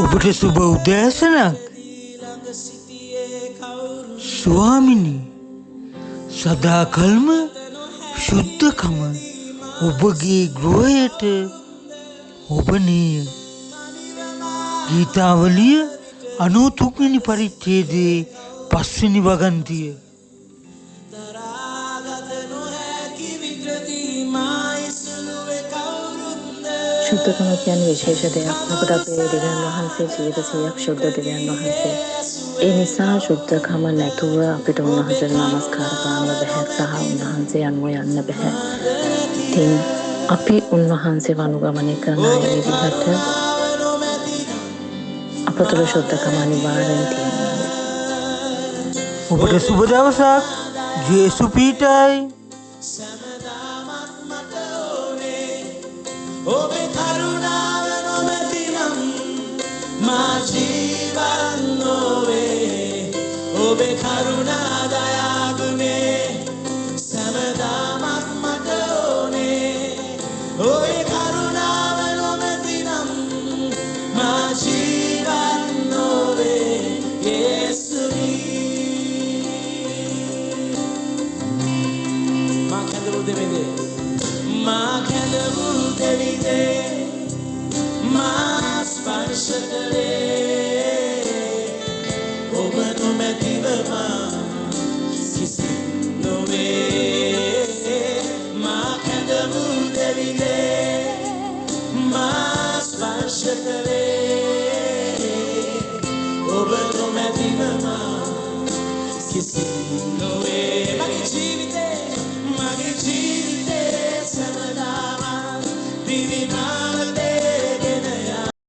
ඔබට සුබ උදෑසනක් ස්වාමිනී. සදාකල්ම ශුද්ධකම ඔබගේ ගෘහයට ඔබනීය. ගීතාවලිය 93 වෙනි පරිච්ඡේදයේ 5 වෙනි වගන්තිය. ශුද්ධකම කියන්නේ විශේෂ දෙයක්. මොකද අපේ දෙවියන් වහන්සේ ජීවිත 100ක් ශුද්ධ දෙවියන් වහන්සේ. ඒ නිසා ශුද්ධකම නැතුව අපිට උන්වහන්සේට නමස්කාර කරන්න බෑ සහ උන්වහන්සේ අනුව යන්න බෑ. ඉතින් අපි උන්වහන්සේව අනුගමනය කරන අය විදිහට අප තුළ ශුද්ධකම අනිවාර්යෙන් තියෙනවා. ඔබට සුබ දවසක්. ජේසු පීඨයි. ඔබේ කරුණාව නොමැතිනම් මා ජීවන් නොවේ. ඔබේ කරුණා දයාගුණේ සැමදාමත් මට ඕනේ. ඔබේ කරුණාව නොමැතිනම් මා ජීවන් නොවේ. යේසුනී මා කැඳවූ දෙවිදේ මා කැඳවූ දෙවිදේ මා ස්පර්ශ කළේ. ඔබ නොමැතිව මා කිසිත් නොවේ. මා කැඳවූ දෙවිදේ මා ස්පර්ශ කළේ.